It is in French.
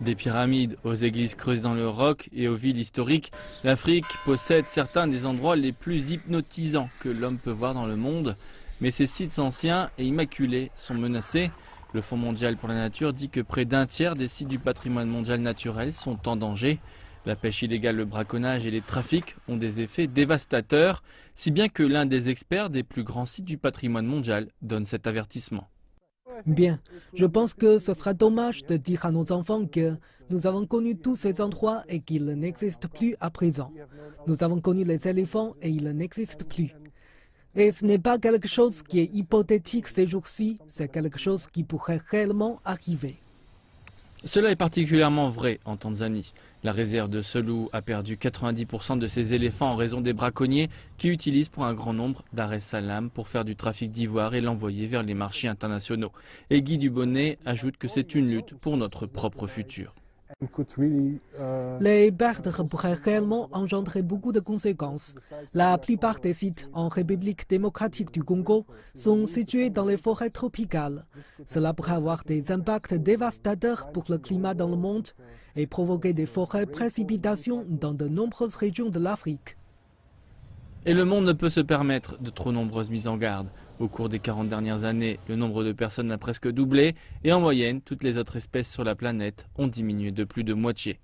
Des pyramides aux églises creusées dans le roc et aux villes historiques, l'Afrique possède certains des endroits les plus hypnotisants que l'homme peut voir dans le monde. Mais ces sites anciens et immaculés sont menacés. Le Fonds mondial pour la nature dit que près d'un tiers des sites du patrimoine mondial naturel sont en danger. La pêche illégale, le braconnage et les trafics ont des effets dévastateurs, si bien que l'un des experts des plus grands sites du patrimoine mondial donne cet avertissement. Bien, je pense que ce sera dommage de dire à nos enfants que nous avons connu tous ces endroits et qu'ils n'existent plus à présent. Nous avons connu les éléphants et ils n'existent plus. Et ce n'est pas quelque chose qui est hypothétique ces jours-ci, c'est quelque chose qui pourrait réellement arriver. Cela est particulièrement vrai en Tanzanie. La réserve de Selous a perdu 90% de ses éléphants en raison des braconniers qui utilisent pour un grand nombre Dar es Salaam pour faire du trafic d'ivoire et l'envoyer vers les marchés internationaux. Et Guy Dubonnet ajoute que c'est une lutte pour notre propre futur. Les pertes pourraient réellement engendrer beaucoup de conséquences. La plupart des sites en République démocratique du Congo sont situés dans les forêts tropicales. Cela pourrait avoir des impacts dévastateurs pour le climat dans le monde et provoquer des forêts précipitations dans de nombreuses régions de l'Afrique. Et le monde ne peut se permettre de trop nombreuses mises en garde. Au cours des 40 dernières années, le nombre de personnes a presque doublé et en moyenne, toutes les autres espèces sur la planète ont diminué de plus de moitié.